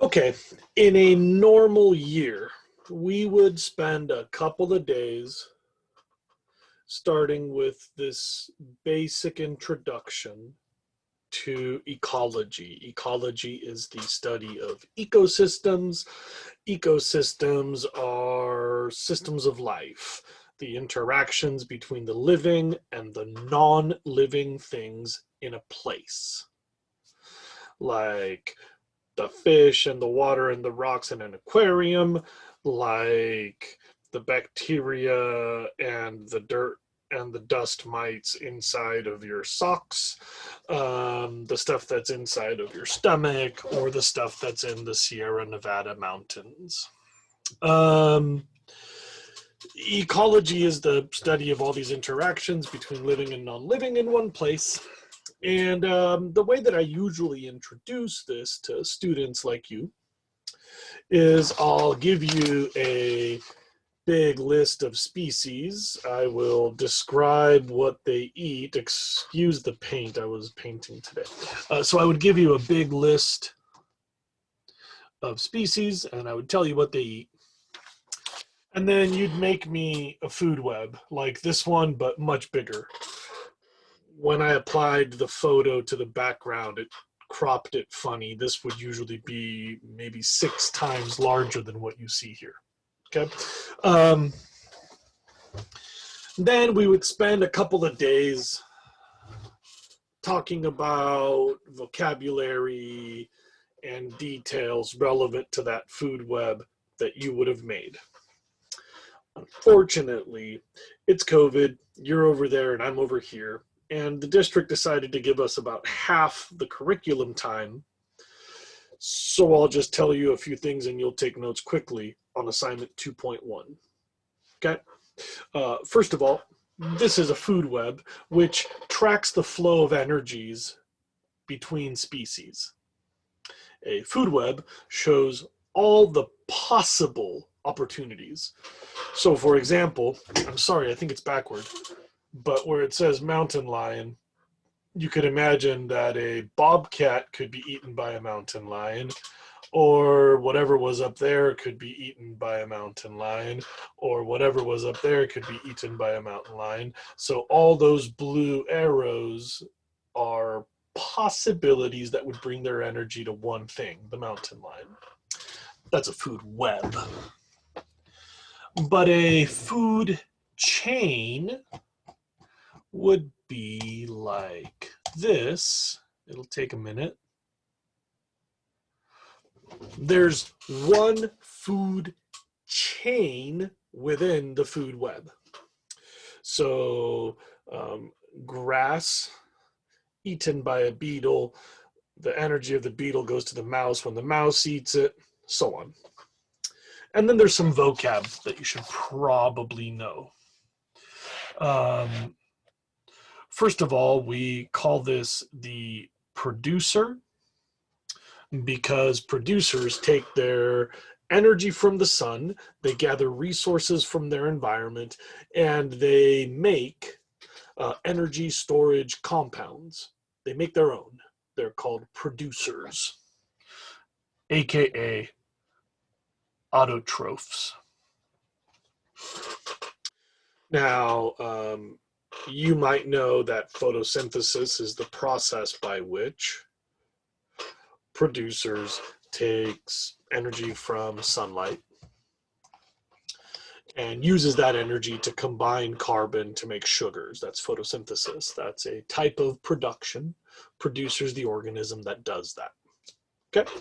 Okay, in a normal year, we would spend a couple of days starting with this basic introduction to ecology. Ecology is the study of ecosystems. Ecosystems are systems of life, the interactions between the living and the non-living things in a place, like the fish and the water and the rocks in an aquarium, like the bacteria and the dirt and the dust mites inside of your socks, the stuff that's inside of your stomach, or the stuff that's in the Sierra Nevada mountains. Ecology is the study of all these interactions between living and non-living in one place. And the way that I usually introduce this to students like you is I'll give you a big list of species. I will describe what they eat. Excuse the paint, I was painting today. So I would give you a big list of species and I would tell you what they eat. And then you'd make me a food web like this one, but much bigger. When I applied the photo to the background, it cropped it funny. This would usually be maybe 6 times larger than what you see here. Okay. Then we would spend a couple of days talking about vocabulary and details relevant to that food web that you would have made. Unfortunately, it's COVID, you're over there and I'm over here, and the district decided to give us about half the curriculum time. So I'll just tell you a few things and you'll take notes quickly on assignment 2.1. Okay. First of all, this is a food web which tracks the flow of energies between species. A food web shows all the possible opportunities. So for example, I'm sorry, I think it's backward, but where it says mountain lion, you could imagine that a bobcat could be eaten by a mountain lion, or whatever was up there could be eaten by a mountain lion, or whatever was up there could be eaten by a mountain lion. So all those blue arrows are possibilities that would bring their energy to one thing, the mountain lion. That's a food web. But a food chain would be like this. It'll take a minute. There's one food chain within the food web. So grass eaten by a beetle, the energy of the beetle goes to the mouse when the mouse eats it, so on. And then there's some vocab that you should probably know. First of all, we call this the producer, because producers take their energy from the sun, they gather resources from their environment, and they make energy storage compounds. They make their own. They're called producers, aka autotrophs. Now, you might know that photosynthesis is the process by which producers takes energy from sunlight and uses that energy to combine carbon to make sugars. That's photosynthesis. That's a type of production. Producers, the organism that does that. Okay.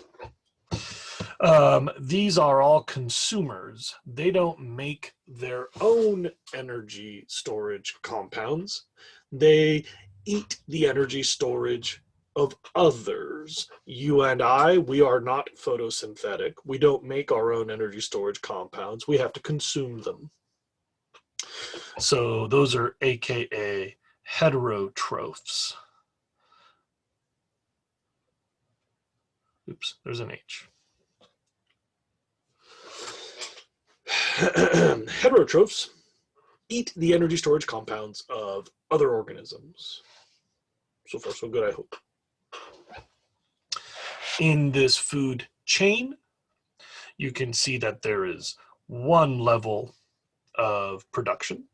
These are all consumers. They don't make their own energy storage compounds. They eat the energy storage of others. You and I, we are not photosynthetic. We don't make our own energy storage compounds. We have to consume them. So those are AKA heterotrophs. Oops, there's an H. Heterotrophs eat the energy storage compounds of other organisms. So far, so good, I hope. In this food chain, you can see that there is one level of production,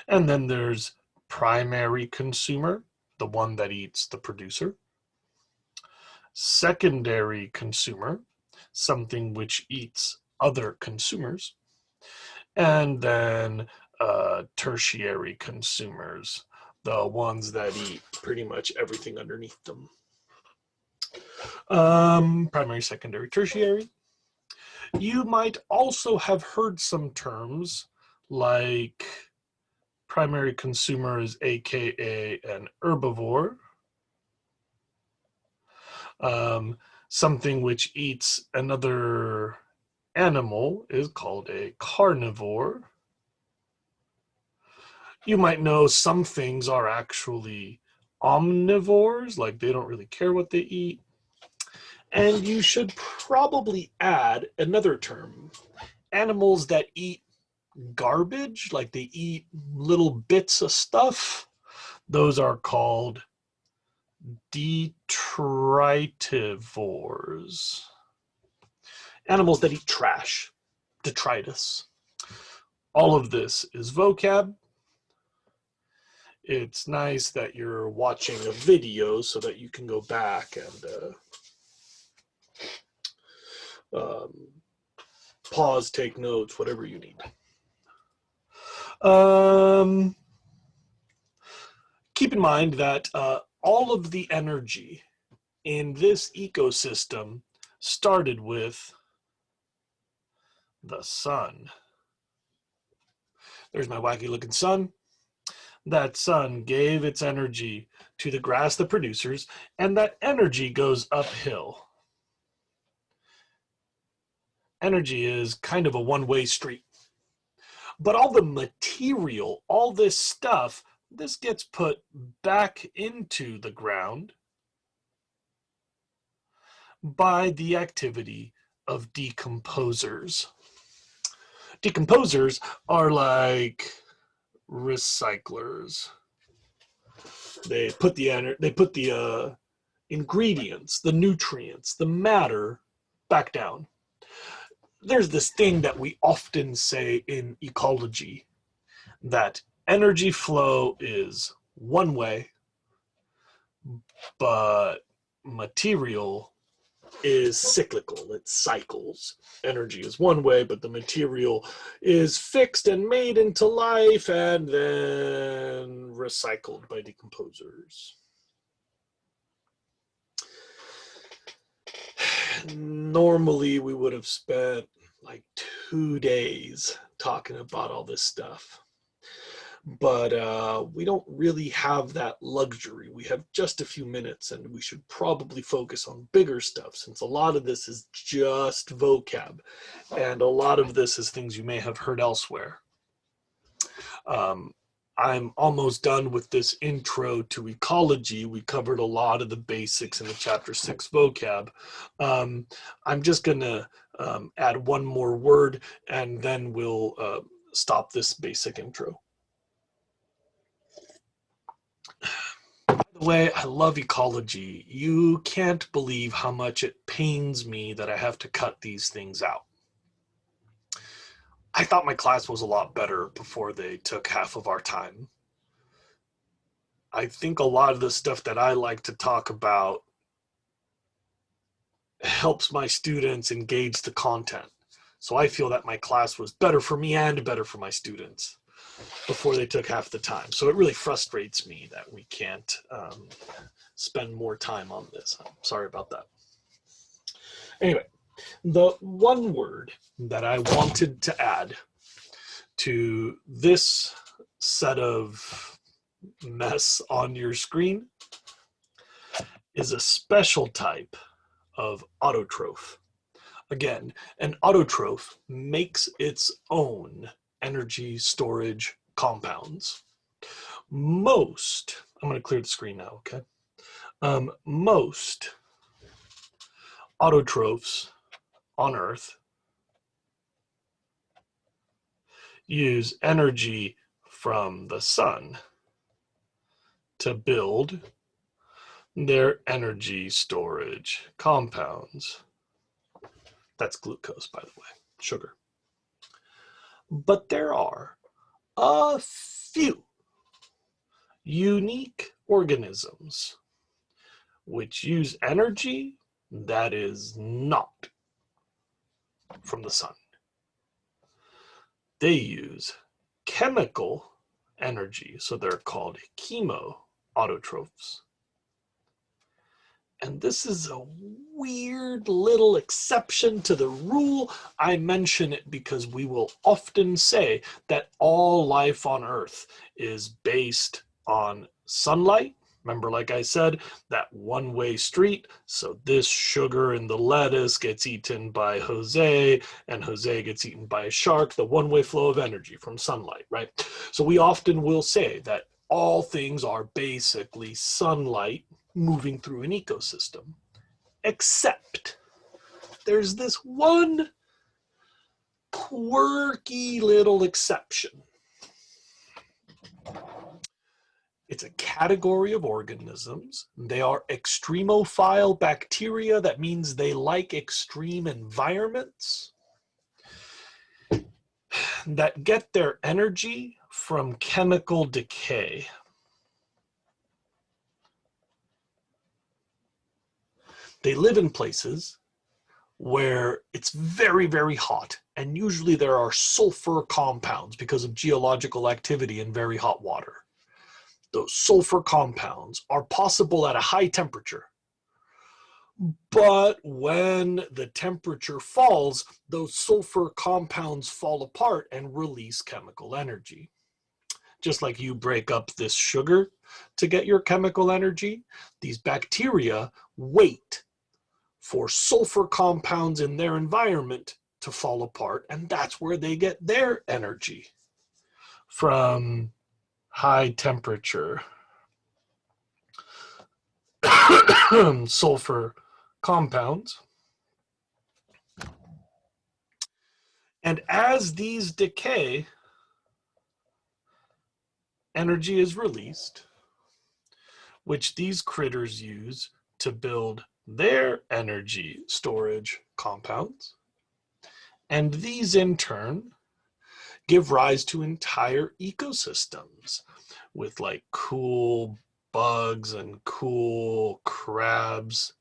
and then there's primary consumer, the one that eats the producer. Secondary consumer, something which eats other consumers. And then tertiary consumers, the ones that eat pretty much everything underneath them. Primary, secondary, tertiary. You might also have heard some terms like primary consumers, aka an herbivore, something which eats another animal is called a carnivore. You might know some things are actually omnivores, like they don't really care what they eat. And you should probably add another term, animals that eat garbage, like they eat little bits of stuff. Those are called detritivores. Animals that eat trash, detritus. All of this is vocab. It's nice that you're watching a video so that you can go back and pause, take notes, whatever you need. Keep in mind that all of the energy in this ecosystem started with the sun. There's my wacky looking sun. That sun gave its energy to the grass, the producers, and that energy goes uphill. Energy is kind of a one-way street. But all the material, all this stuff, this gets put back into the ground by the activity of decomposers. Decomposers are like recyclers. They put the ingredients, the nutrients, the matter back down. There's this thing that we often say in ecology, that energy flow is one way, but material is cyclical. It cycles. Energy is one way, but the material is fixed and made into life and then recycled by decomposers. Normally, we would have spent like 2 days talking about all this stuff. But we don't really have that luxury. We have just a few minutes, and we should probably focus on bigger stuff, since a lot of this is just vocab, and a lot of this is things you may have heard elsewhere. I'm almost done with this intro to ecology. We covered a lot of the basics in the chapter 6 vocab. I'm just going to add one more word, and then we'll stop this basic intro. By the way, I love ecology. You can't believe how much it pains me that I have to cut these things out. I thought my class was a lot better before they took half of our time. I think a lot of the stuff that I like to talk about helps my students engage the content. So I feel that my class was better for me and better for my students before they took half the time. So it really frustrates me that we can't spend more time on this. I'm sorry about that. Anyway, the one word that I wanted to add to this set of mess on your screen is a special type of autotroph. Again, an autotroph makes its own energy storage compounds. I'm going to clear the screen now, okay? Most autotrophs on Earth use energy from the sun to build their energy storage compounds. That's glucose, by the way, sugar. But there are a few unique organisms which use energy that is not from the sun. They use chemical energy, so they're called chemoautotrophs. And this is a weird little exception to the rule. I mention it because we will often say that all life on Earth is based on sunlight. Remember, like I said, that one-way street. So this sugar in the lettuce gets eaten by Jose, and Jose gets eaten by a shark. The one-way flow of energy from sunlight, right? So we often will say that all things are basically sunlight moving through an ecosystem, except there's this one quirky little exception. It's a category of organisms. They are extremophile bacteria. That means they like extreme environments that get their energy from chemical decay. They live in places where it's very, very hot, and usually there are sulfur compounds because of geological activity in very hot water. Those sulfur compounds are possible at a high temperature. But when the temperature falls, those sulfur compounds fall apart and release chemical energy. Just like you break up this sugar to get your chemical energy, these bacteria wait for sulfur compounds in their environment to fall apart, and that's where they get their energy from high temperature sulfur compounds. And as these decay, energy is released, which these critters use to build their energy storage compounds. And these in turn give rise to entire ecosystems with like cool bugs and cool crabs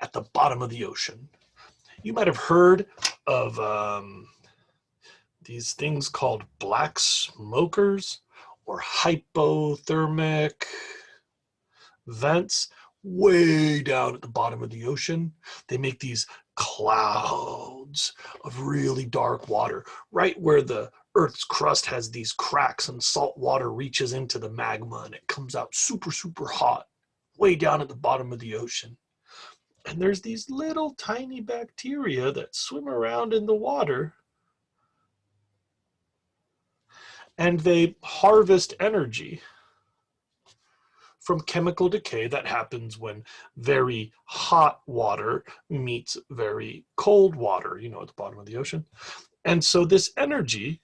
at the bottom of the ocean. You might have heard of these things called black smokers or hypothermic vents way down at the bottom of the ocean. They make these clouds of really dark water right where the Earth's crust has these cracks and salt water reaches into the magma and it comes out super, super hot way down at the bottom of the ocean. And there's these little tiny bacteria that swim around in the water and they harvest energy from chemical decay that happens when very hot water meets very cold water, you know, at the bottom of the ocean. And so this energy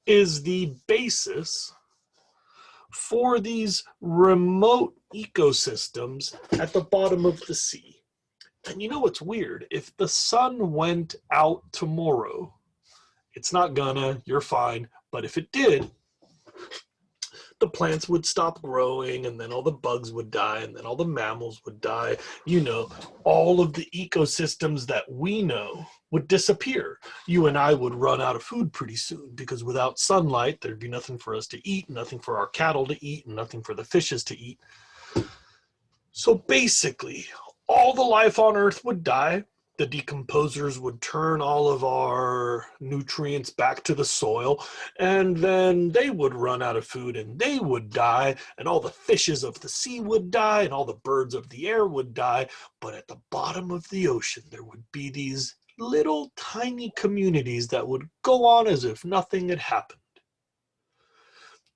is the basis for these remote ecosystems at the bottom of the sea. And you know what's weird? If the sun went out tomorrow, it's not gonna, you're fine. But if it did, the plants would stop growing and then all the bugs would die and then all the mammals would die. You know, all of the ecosystems that we know would disappear. You and I would run out of food pretty soon because without sunlight, there'd be nothing for us to eat, nothing for our cattle to eat, and nothing for the fishes to eat. So basically, all the life on Earth would die. The decomposers would turn all of our nutrients back to the soil, and then they would run out of food and they would die, and all the fishes of the sea would die, and all the birds of the air would die. But at the bottom of the ocean, there would be these little tiny communities that would go on as if nothing had happened.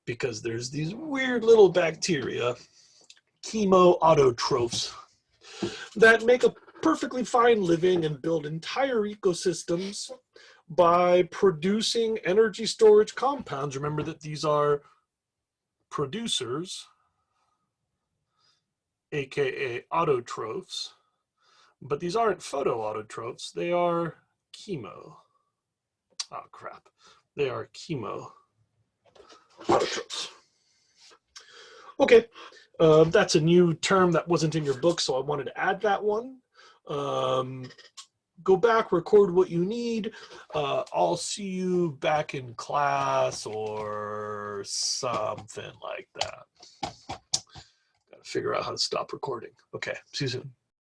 Because there's these weird little bacteria, chemoautotrophs, that make a perfectly fine living and build entire ecosystems by producing energy storage compounds. Remember that these are producers, aka autotrophs, But these aren't photoautotrophs, they are chemo. Oh, crap. They are chemoautotrophs. Okay, that's a new term that wasn't in your book, so I wanted to add that one. Go back, record what you need. I'll see you back in class or something like that. Got to figure out how to stop recording. Okay, see you soon.